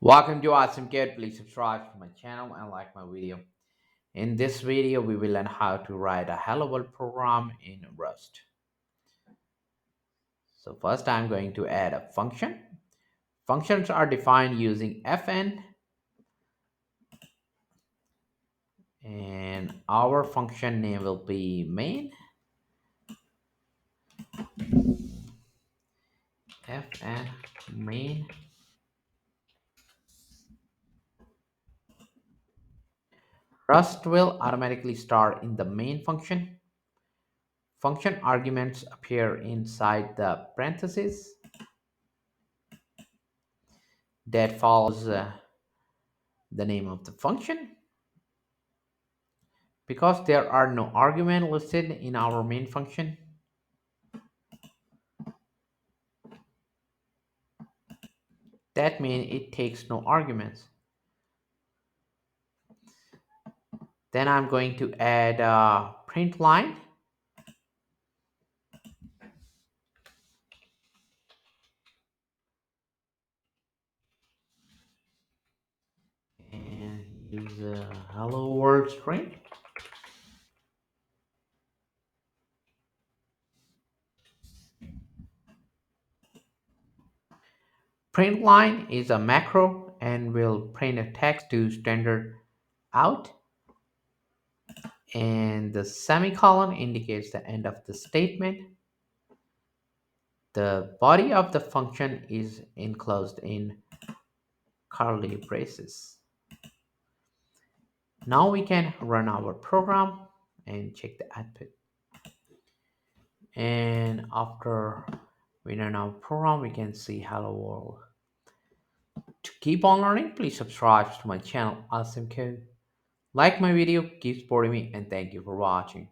Welcome to Awesome Kid. Please subscribe to my channel and like my video. In this video, we will learn how to write a Hello World program in Rust. So first, I'm going to add a function. Functions are defined using fn, and our function name will be main. Fn main. Rust will automatically start in the main function. Function arguments appear inside the parentheses that follows the name of the function. Because there are no argument listed in our main function, that means it takes no arguments. Then I'm going to add a print line. And use a hello world string. Print line is a macro and will print a text to standard out. And the semicolon indicates the end of the statement. The body of the function is enclosed in curly braces. Now we can run our program and check the output. And after we run our program, we can see hello world. To keep on learning, please subscribe to my channel Awesome Code. Like my video, keep supporting me, and thank you for watching.